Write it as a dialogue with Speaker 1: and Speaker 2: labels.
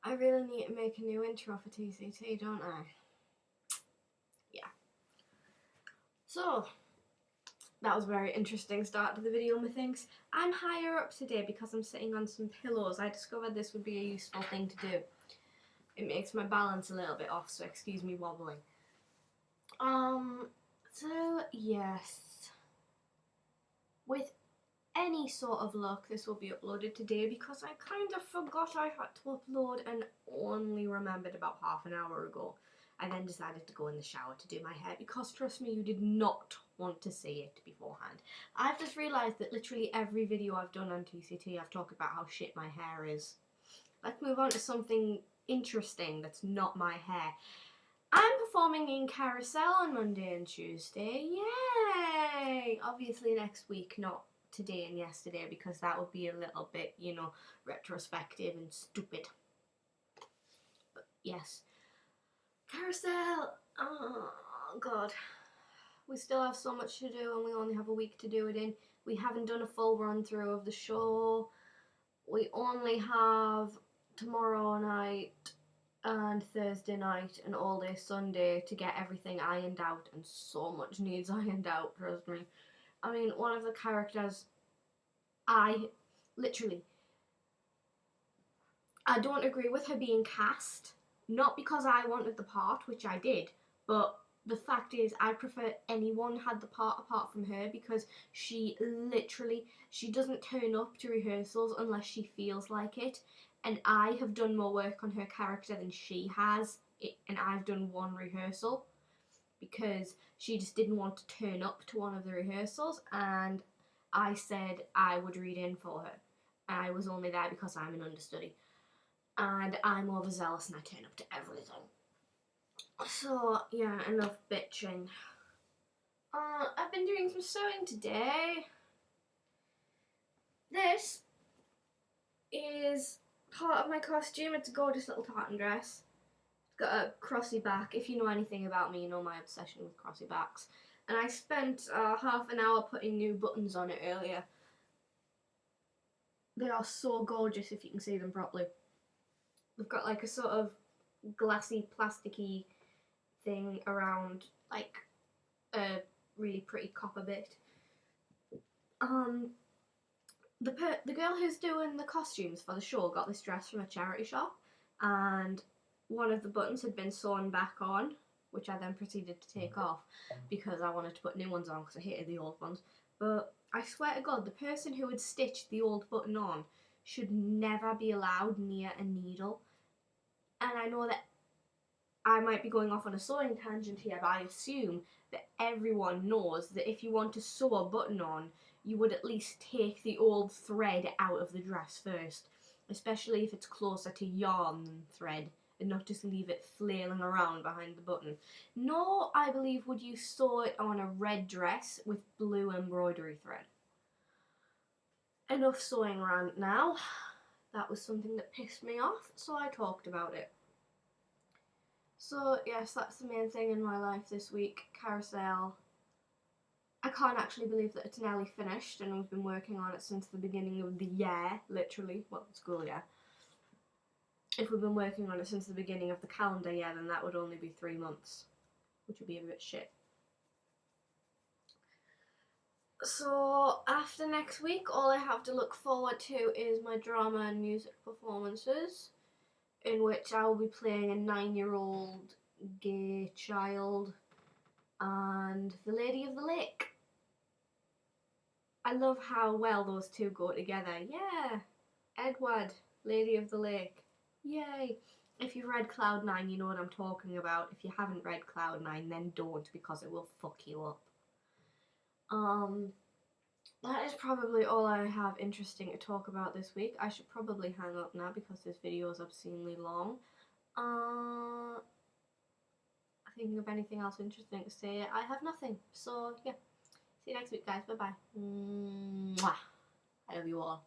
Speaker 1: I really need to make a new intro for TCT, don't I? Yeah. So, that was a very interesting start to the video, methinks. I'm higher up today because I'm sitting on some pillows. I discovered this would be a useful thing to do. It makes my balance a little bit off, so excuse me wobbling. So, yes. With any sort of luck, this will be uploaded today because I kind of forgot I had to upload and only remembered about half an hour ago. I then decided to go in the shower to do my hair because, trust me, you did not want to see it beforehand. I've just realised that literally every video I've done on TCT I've talked about how shit my hair is. Let's move on to something interesting that's not my hair. I'm performing in Carousel on Monday and Tuesday. Yay! Obviously next week, not today and yesterday, because that would be a little bit, you know, retrospective and stupid. But yes. Carousel! Oh god. We still have so much to do and we only have a week to do it in. We haven't done a full run through of the show. We only have tomorrow night and Thursday night and all day Sunday to get everything ironed out, and so much needs ironed out, trust me. I mean, one of the characters, I don't agree with her being cast, not because I wanted the part, which I did, but the fact is I prefer anyone had the part apart from her, because she doesn't turn up to rehearsals unless she feels like it. And I have done more work on her character than she has, and I've done one rehearsal because she just didn't want to turn up to one of the rehearsals, and I said I would read in for her. And I was only there because I'm an understudy, and I'm overzealous and I turn up to everything. So yeah, enough bitching. I've been doing some sewing today. This is part of my costume. It's a gorgeous little tartan dress. It's got a crossy back. If you know anything about me, you know my obsession with crossy backs. And I spent half an hour putting new buttons on it earlier. They are so gorgeous if you can see them properly. They've got like a sort of glassy, plasticky thing around like a really pretty copper bit. The girl who's doing the costumes for the show got this dress from a charity shop, and one of the buttons had been sewn back on, which I then proceeded to take off because I wanted to put new ones on because I hated the old ones. But I swear to God, the person who had stitched the old button on should never be allowed near a needle. And I know that I might be going off on a sewing tangent here, but I assume that everyone knows that if you want to sew a button on, you would at least take the old thread out of the dress first, especially if it's closer to yarn than thread, and not just leave it flailing around behind the button. Nor, I believe, would you sew it on a red dress with blue embroidery thread. Enough sewing rant now. That was something that pissed me off, so I talked about it. So yes, that's the main thing in my life this week. Carousel. I can't actually believe that it's nearly finished, and we've been working on it since the beginning of the year, literally. Well, school year. If we've been working on it since the beginning of the calendar year, then that would only be 3 months, which would be a bit shit. So after next week, all I have to look forward to is my drama and music performances, in which I will be playing a 9-year-old gay child and the Lady of the Lake. I love how well those two go together. Yeah, Edward, Lady of the Lake. Yay. If you've read Cloud 9, you know what I'm talking about. If you haven't read Cloud 9, then don't, because it will fuck you up. That is probably all I have interesting to talk about this week. I should probably hang up now because this video is obscenely long. Thinking of anything else interesting to say, I have nothing. So yeah, see you next week, guys. Bye bye. Mwah. I love you all.